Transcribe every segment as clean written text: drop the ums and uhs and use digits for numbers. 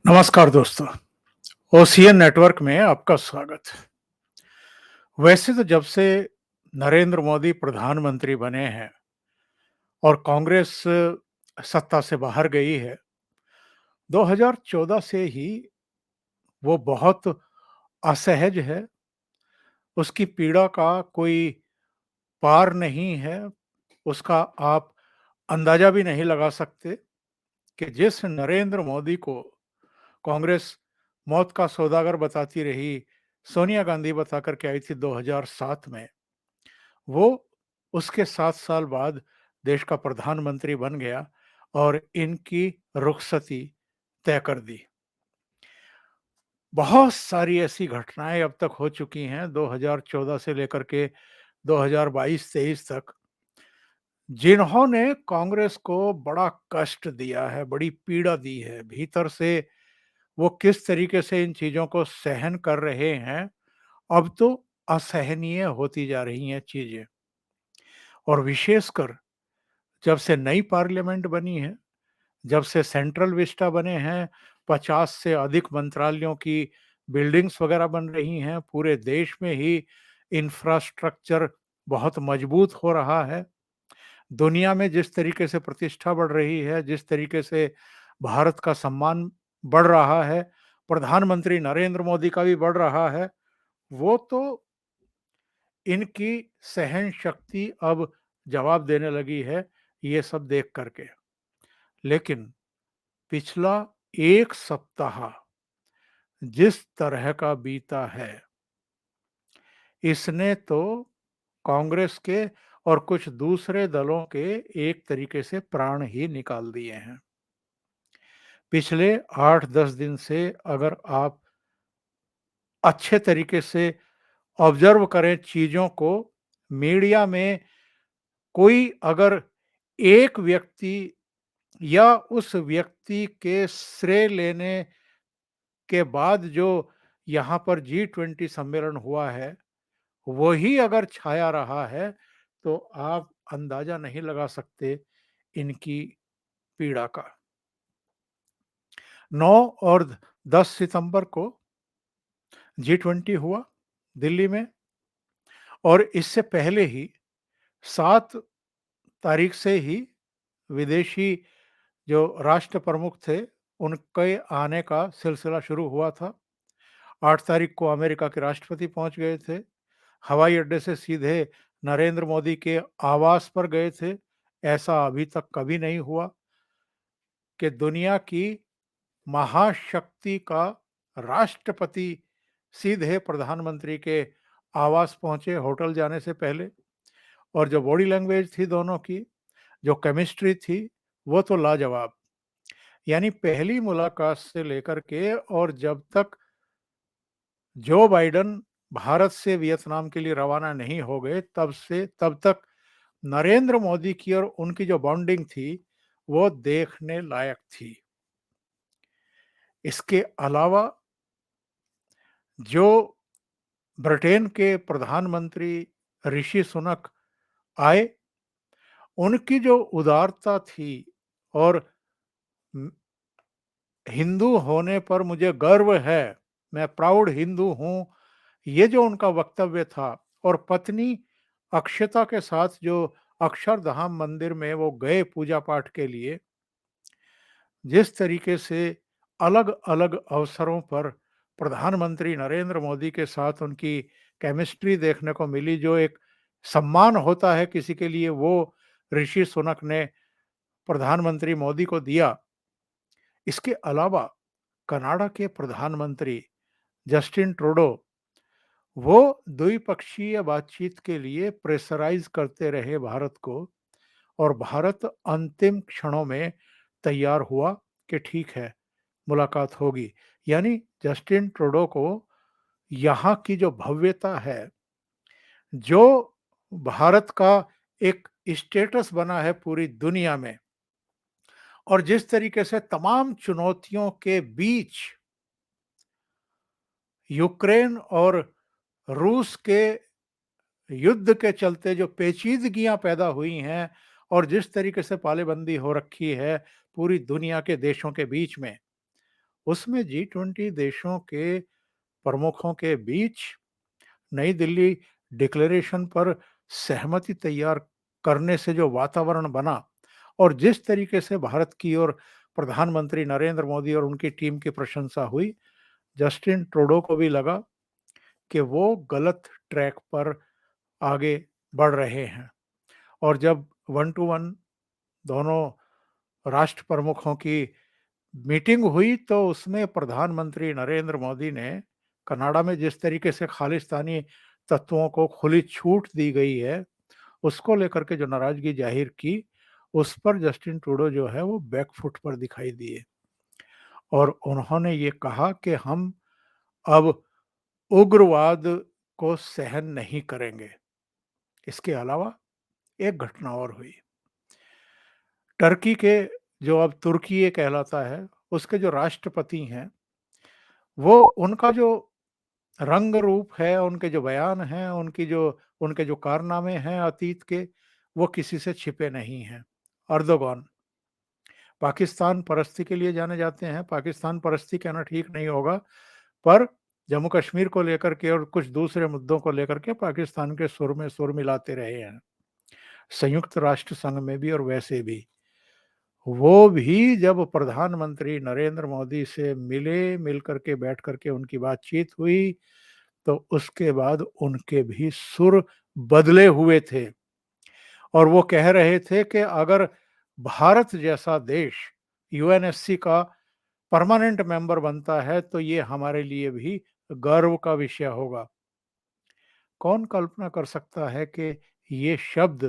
नमस्कार दोस्तों। OCN network में आपका स्वागत। वैसे तो जब से नरेंद्र मोदी प्रधानमंत्री बने हैं और कांग्रेस सत्ता से बाहर गई है, 2014 से ही वो बहुत असहज है। उसकी पीड़ा का कोई पार नहीं है। उसका आप अंदाजा भी नहीं लगा सकते कि जिस नरेंद्र मोदी को कांग्रेस मौत का सौदागर बताती रही, सोनिया गांधी बताकर के आई थी 2007 में, वो उसके 7 साल बाद देश का प्रधानमंत्री बन गया और इनकी रुखसती तय कर दी। बहुत सारी ऐसी घटनाएं अब तक हो चुकी हैं 2014 से लेकर के 2022-23 तक, जिन्होंने कांग्रेस को बड़ा कष्ट दिया है, बड़ी पीड़ा दी है। भीतर से वो किस तरीके से इन चीज़ों को सहन कर रहे हैं, अब तो असहनीय होती जा रही हैं चीज़ें। और विशेषकर जब से नई पार्लियामेंट बनी है, जब से सेंट्रल विस्टा बने हैं, 50 से अधिक मंत्रालयों की बिल्डिंग्स वगैरह बन रही हैं, पूरे देश में ही इंफ्रास्ट्रक्चर बहुत मजबूत हो रहा है। दुनिया में जिस तरीके से प्रतिष्ठा बढ़ रही है, जिस तरीके से भारत का सम्मान बढ़ रहा है, प्रधानमंत्री नरेंद्र मोदी का भी बढ़ रहा है, वो तो इनकी सहन शक्ति अब जवाब देने लगी है, ये सब देख करके। लेकिन पिछला 1 सप्ताह जिस तरह का बीता है, इसने तो कांग्रेस के और कुछ दूसरे दलों के एक तरीके से प्राण ही निकाल दिए हैं। पिछले 8-10 दिन से अगर आप अच्छे तरीके से ऑब्जर्व करें चीज़ों को, मीडिया में कोई अगर एक व्यक्ति या उस व्यक्ति के श्रेय लेने के बाद जो यहाँ पर G20 सम्मेलन हुआ है, वही अगर छाया रहा है, तो आप अंदाज़ा नहीं लगा सकते इनकी पीड़ा का। 9 और 10 सितंबर को G20 हुआ दिल्ली में, और इससे पहले ही 7 तारीख से ही विदेशी जो राष्ट्र प्रमुख थे, उनके आने का सिलसिला शुरू हुआ था। 8 तारीख को अमेरिका के राष्ट्रपति पहुंच गए थे। हवाई अड्डे से सीधे नरेंद्र मोदी के आवास पर गए थे। ऐसा अभी तक कभी नहीं हुआ कि दुनिया की महाशक्ति का राष्ट्रपति सीधे प्रधानमंत्री के आवास पहुंचे होटल जाने से पहले। और जो बॉडी लैंग्वेज थी दोनों की, जो केमिस्ट्री थी, वो तो लाजवाब। यानी पहली मुलाकात से लेकर के और जब तक जो बाइडेन भारत से वियतनाम के लिए रवाना नहीं हो गए, तब तक नरेंद्र मोदी की और उनकी जो बॉन्डिंग थी, वो देखने लायक थी। इसके अलावा जो ब्रिटेन के प्रधानमंत्री ऋषि सुनक आए, उनकी जो उदारता थी और म, हिंदू होने पर मुझे गर्व है, मैं प्राउड हिंदू हूँ, ये जो उनका वक्तव्य था, और पत्नी अक्षता के साथ जो अक्षरधाम मंदिर में वो गए पूजा पाठ के लिए, जिस तरीके से अलग-अलग अवसरों पर प्रधानमंत्री नरेंद्र मोदी के साथ उनकी केमिस्ट्री देखने को मिली, जो एक सम्मान होता है किसी के लिए, वो ऋषि सुनक ने प्रधानमंत्री मोदी को दिया। इसके अलावा कनाडा के प्रधानमंत्री जस्टिन ट्रूडो, वो द्विपक्षीय बातचीत के लिए प्रेशराइज करते रहे भारत को, और भारत अंतिम क्षणों में तैयार हुआ कि ठीक है, मुलाकात होगी। यानी जस्टिन ट्रूडो को यहाँ की जो भव्यता है, जो भारत का एक स्टेटस बना है पूरी दुनिया में, और जिस तरीके से तमाम चुनौतियों के बीच यूक्रेन और रूस के युद्ध के चलते जो पेचीदगियां पैदा हुई हैं, और जिस तरीके से पालेबंदी हो रखी है पूरी दुनिया के देशों के बीच में, उसमें जी20 देशों के प्रमुखों के बीच नई दिल्ली डिक्लेरेशन पर सहमति तैयार करने से जो वातावरण बना और जिस तरीके से भारत की और प्रधानमंत्री नरेंद्र मोदी और उनकी टीम की प्रशंसा हुई, जस्टिन ट्रूडो को भी लगा कि वो गलत ट्रैक पर आगे बढ़ रहे हैं। और जब वन टू वन दोनों राष्ट्र प्रमुखों की मीटिंग हुई तो उसमें प्रधानमंत्री नरेंद्र मोदी ने कनाडा में जिस तरीके से खालिस्तानी तत्वों को खुली छूट दी गई है, उसको लेकर के जो नाराजगी जाहिर की, उस पर जस्टिन ट्रूडो जो है वो बैकफुट पर दिखाई दिए और उन्होंने ये कहा कि हम अब उग्रवाद को सहन नहीं करेंगे। इसके अलावा एक घटना और हुई। टर्की के जो अब तुर्की ये कहलाता है, उसके जो राष्ट्रपति हैं, वो उनका जो रंग रूप है, उनके जो बयान हैं, उनके जो कारनामे हैं अतीत के, वो किसी से छिपे नहीं हैं। अर्दोग़ान पाकिस्तान परस्ती के लिए जाने जाते हैं। पाकिस्तान परस्ती कहना ठीक नहीं होगा, पर जम्मू कश्मीर को लेकर के और कुछ दूसरे मुद्दों को लेकर के पाकिस्तान के सुर में सुर मिलाते रहे हैं। संयुक्त राष्ट्र संघ में भी और वैसे भी। वो भी जब प्रधानमंत्री नरेंद्र मोदी से मिले, मिल कर के बैठ कर के उनकी बातचीत हुई, तो उसके बाद उनके भी सुर बदले हुए थे और वो कह रहे थे कि अगर भारत जैसा देश यूएनएससी का परमानेंट मेंबर बनता है तो ये हमारे लिए भी गर्व का विषय होगा। कौन कल्पना कर सकता है कि ये शब्द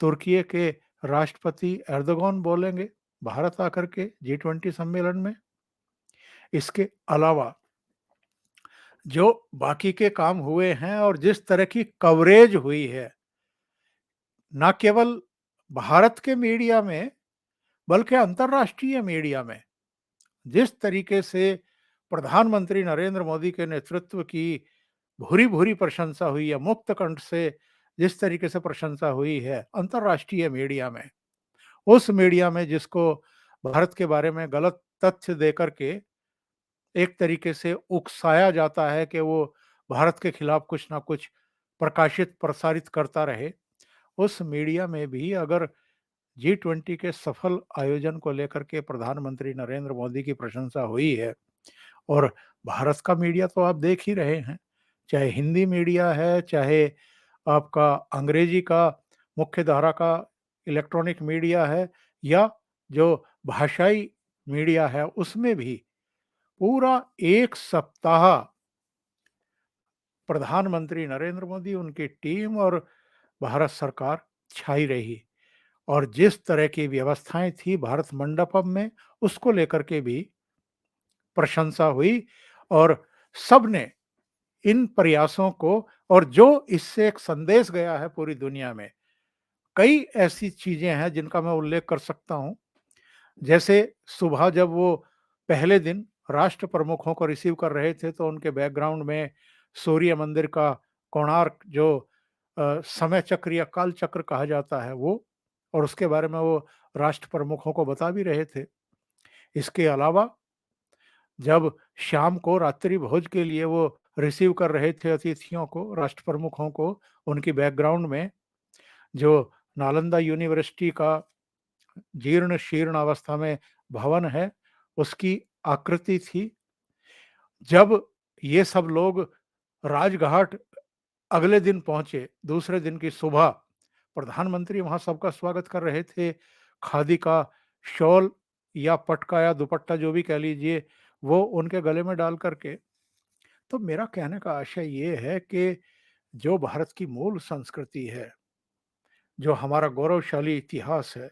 तुर्की के राष्ट्रपति एर्दोगन बोलेंगे भारत आकर के जी20 सम्मेलन में। इसके अलावा जो बाकी के काम हुए हैं और जिस तरह की कवरेज हुई है, ना केवल भारत के मीडिया में बल्कि अंतर्राष्ट्रीय मीडिया में, जिस तरीके से प्रधानमंत्री नरेंद्र मोदी के नेतृत्व की भूरी-भूरी प्रशंसा हुई है, मुक्त कंठ से जिस तरीके से प्रशंसा हुई है अंतर्राष्ट्रीय मीडिया में, उस मीडिया में जिसको भारत के बारे में गलत तथ्य देकर के एक तरीके से उकसाया जाता है कि वो भारत के खिलाफ कुछ ना कुछ प्रकाशित प्रसारित करता रहे, उस मीडिया में भी अगर जी20 के सफल आयोजन को लेकर के प्रधानमंत्री नरेंद्र मोदी की प्रशंसा हुई है और भारत का मीडिया तो आप देख ही रहे हैं, चाहे हिंदी मीडिया है, चाहे आपका अंग्रेजी का मुख्य धारा का इलेक्ट्रॉनिक मीडिया है या जो भाषाई मीडिया है, उसमें भी पूरा 1 सप्ताह प्रधानमंत्री नरेंद्र मोदी, उनकी टीम और भारत सरकार छाई रही और जिस तरह की व्यवस्थाएँ थी भारत मंडपम में, उसको लेकर के भी प्रशंसा हुई और सबने इन प्रयासों को और जो इससे एक संदेश गया है पूरी दुनिया में, कई ऐसी चीज़ें हैं जिनका मैं उल्लेख कर सकता हूँ। जैसे सुबह जब वो पहले दिन राष्ट्र प्रमुखों को रिसीव कर रहे थे तो उनके बैकग्राउंड में सूर्य मंदिर का कोणार्क जो समय चक्र या काल चक्र कहा जाता है वो और उसके बारे में वो राष्ट्र प्रमुखों को बता भी रहे थे। इसके अलावा जब शाम को रात्रि भोज के लिए वो रिसीव कर रहे थे अतिथियों को, राष्ट्र प्रमुखों को, उनकी बैकग्राउंड में जो नालंदा यूनिवर्सिटी का जीर्ण शीर्ण अवस्था में भवन है, उसकी आकृति थी। जब ये सब लोग राजघाट अगले दिन पहुँचे, दूसरे दिन की सुबह, प्रधानमंत्री वहाँ सबका स्वागत कर रहे थे। खादी का शॉल या पटका या दुपट्टा जो भी कह लीजिए, वो उनके गले में डाल कर के। तो मेरा कहने का आशय ये है कि जो भारत की मूल संस्कृति है, जो हमारा गौरवशाली इतिहास है,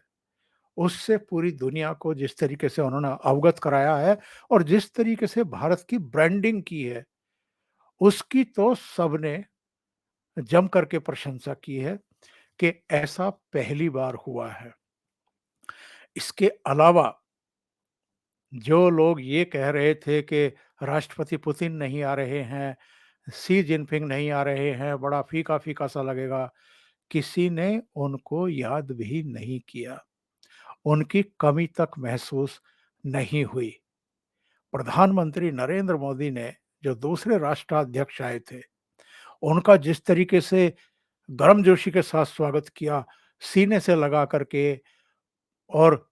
उससे पूरी दुनिया को जिस तरीके से उन्होंने अवगत कराया है और जिस तरीके से भारत की ब्रांडिंग की है, उसकी तो सबने जम करके प्रशंसा की है कि ऐसा पहली बार हुआ है। इसके अलावा जो लोग ये कह रहे थे कि राष्ट्रपति पुतिन नहीं आ रहे हैं, शी जिनपिंग नहीं आ रहे हैं, बड़ा फीका-फीका सा लगेगा, किसी ने उनको याद भी नहीं किया। उनकी कमी तक महसूस नहीं हुई। प्रधानमंत्री नरेंद्र मोदी ने जो दूसरे राष्ट्राध्यक्ष आए थे, उनका जिस तरीके से गर्मजोशी के साथ स्वागत किया, सीने से लगा करके, और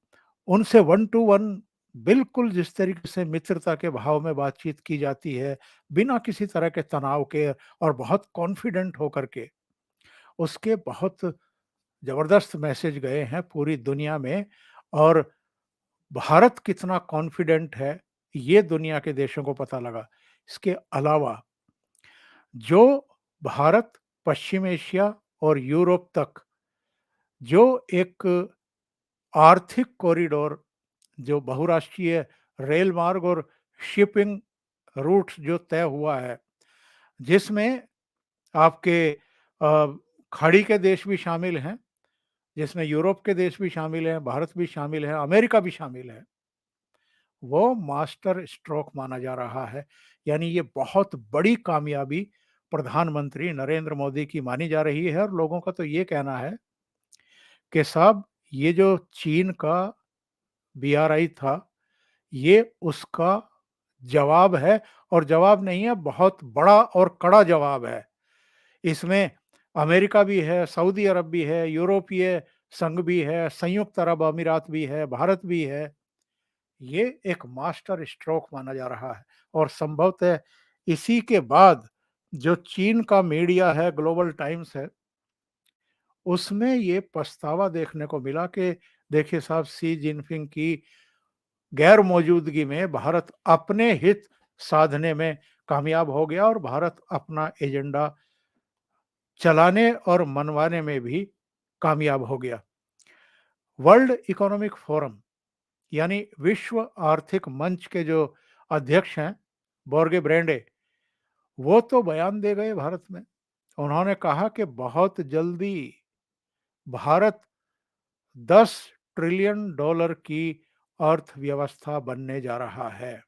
उनसे वन टू वन बिल्कुल जिस तरीके से मित्रता के भाव में बातचीत की जाती है, बिना किसी तरह के तनाव के और बहुत कॉन्फिडेंट होकर के, उसके बहुत ज़बरदस्त मैसेज गए हैं पूरी दुनिया में। और भारत कितना कॉन्फिडेंट है, ये दुनिया के देशों को पता लगा। इसके अलावा जो भारत पश्चिम एशिया और यूरोप तक जो एक आर्थिक कॉरिडोर, जो बहुराष्ट्रीय रेल मार्ग और शिपिंग रूट्स जो तय हुआ है, जिसमें आपके खाड़ी के देश भी शामिल हैं, जिसमें यूरोप के देश भी शामिल हैं, भारत भी शामिल है, अमेरिका भी शामिल है, वो मास्टर स्ट्रोक माना जा रहा है। यानी ये बहुत बड़ी कामयाबी प्रधानमंत्री नरेंद्र मोदी की मानी जा रही है, और लोगों का तो ये कहना है कि साहब, ये जो चीन का बीआरआई था, ये उसका जवाब है, और जवाब नहीं है, बहुत बड़ा और कड़ा जवाब है। इसमें अमेरिका भी है, सऊदी अरब भी है, यूरोपीय संघ भी है, संयुक्त अरब अमीरात भी है, भारत भी है। ये एक मास्टर स्ट्रोक माना जा रहा है, और संभवतः इसी के बाद जो चीन का मीडिया है, ग्लोबल टाइम्स है, उसमें ये पछतावा देखने को मिला कि देखिए साहब, शी जिनपिंग की गैर मौजूदगी में भारत अपने हित साधने में कामयाब हो गया, और भारत अपना एजेंडा चलाने और मनवाने में भी कामयाब हो गया। वर्ल्ड इकोनॉमिक फोरम, यानी विश्व आर्थिक मंच के जो अध्यक्ष हैं, बोर्गे ब्रेंडे, वो तो बयान दे गए भारत में। उन्होंने कहा कि बहुत जल्दी भारत 10 ट्रिलियन डॉलर की अर्थव्यवस्था बनने जा रहा है।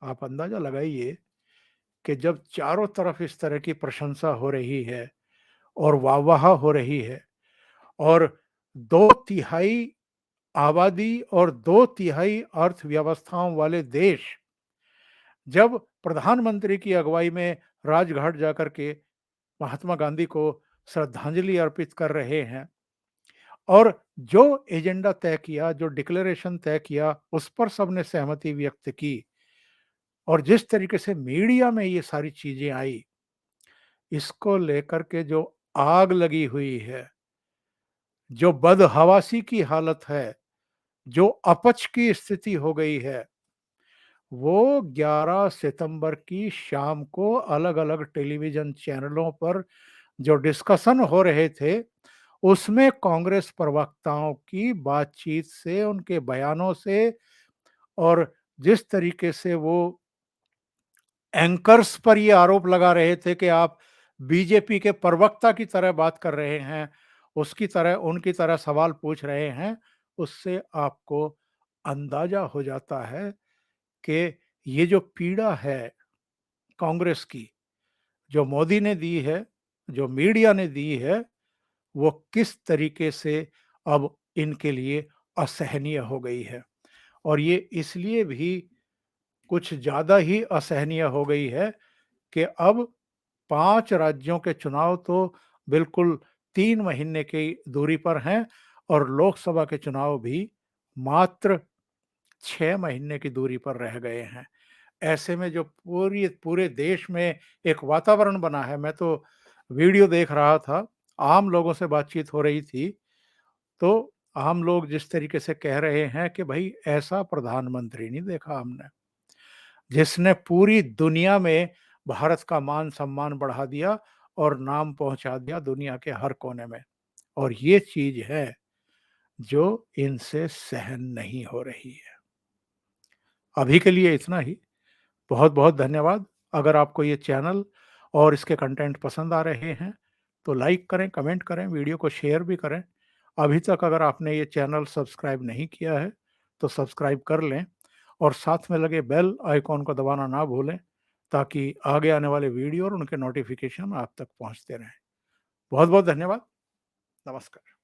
आप अंदाजा लगाइए कि जब चारों तरफ इस तरह की प्रशंसा हो रही है और वाहवाह हो रही है, और 2/3 आबादी और 2/3 अर्थव्यवस्थाओं वाले देश जब प्रधानमंत्री की अगुवाई में राजघाट जाकर के महात्मा गांधी को श्रद्धांजलि अर्पित कर रहे हैं, और जो एजेंडा तय किया, जो डिक्लेरेशन तय किया, उस पर सबने सहमति व्यक्त की, और जिस तरीके से मीडिया में ये सारी चीजें आई, इसको लेकर के जो आग लगी हुई है, जो बदहवासी की हालत है, जो अपच की स्थिति हो गई है, वो 11 सितंबर की शाम को अलग-अलग टेलीविज़न चैनलों पर जो डिस्कशन हो रहे थे, उसमें कांग्रेस प्रवक्ताओं की बातचीत से, उनके बयानों से, और जिस तरीके से वो एंकर्स पर ये आरोप लगा रहे थे कि आप बीजेपी के प्रवक्ता की तरह बात कर रहे हैं, उसकी तरह, उनकी तरह सवाल पूछ रहे हैं, उससे आपको अंदाजा हो जाता है कि ये जो पीड़ा है कांग्रेस की, जो मोदी ने दी है, जो मीडिया ने दी है, वो किस तरीके से अब इनके लिए असहनीय हो गई है। और ये इसलिए भी कुछ ज़्यादा ही असहनीय हो गई है कि अब 5 राज्यों के चुनाव तो बिल्कुल 3 महीने की दूरी पर हैं, और लोकसभा के चुनाव भी मात्र 6 महीने की दूरी पर रह गए हैं। ऐसे में जो पूरे देश में एक वातावरण बना है, मैं तो वीडियो देख रहा था, आम लोगों से बातचीत हो रही थी, तो आम लोग जिस तरीके से कह रहे हैं कि भाई, ऐसा प्रधानमंत्री नहीं देखा हमने, जिसने पूरी दुनिया में भारत का मान सम्मान बढ़ा दिया और नाम पहुंचा दिया दुनिया के हर कोने में। और ये चीज है जो इनसे सहन नहीं हो रही है। अभी के लिए इतना ही। बहुत बहुत धन्यवाद। अगर आपको ये चैनल और इसके कंटेंट पसंद आ रहे हैं, तो लाइक करें, कमेंट करें, वीडियो को शेयर भी करें। अभी तक अगर आपने ये चैनल सब्सक्राइब नहीं किया है, तो सब्सक्राइब कर लें, और साथ में लगे बेल आइकॉन को दबाना ना भूलें, ताकि आगे आने वाले वीडियो और उनके नोटिफिकेशन आप तक पहुंचते रहें। बहुत बहुत धन्यवाद। नमस्कार।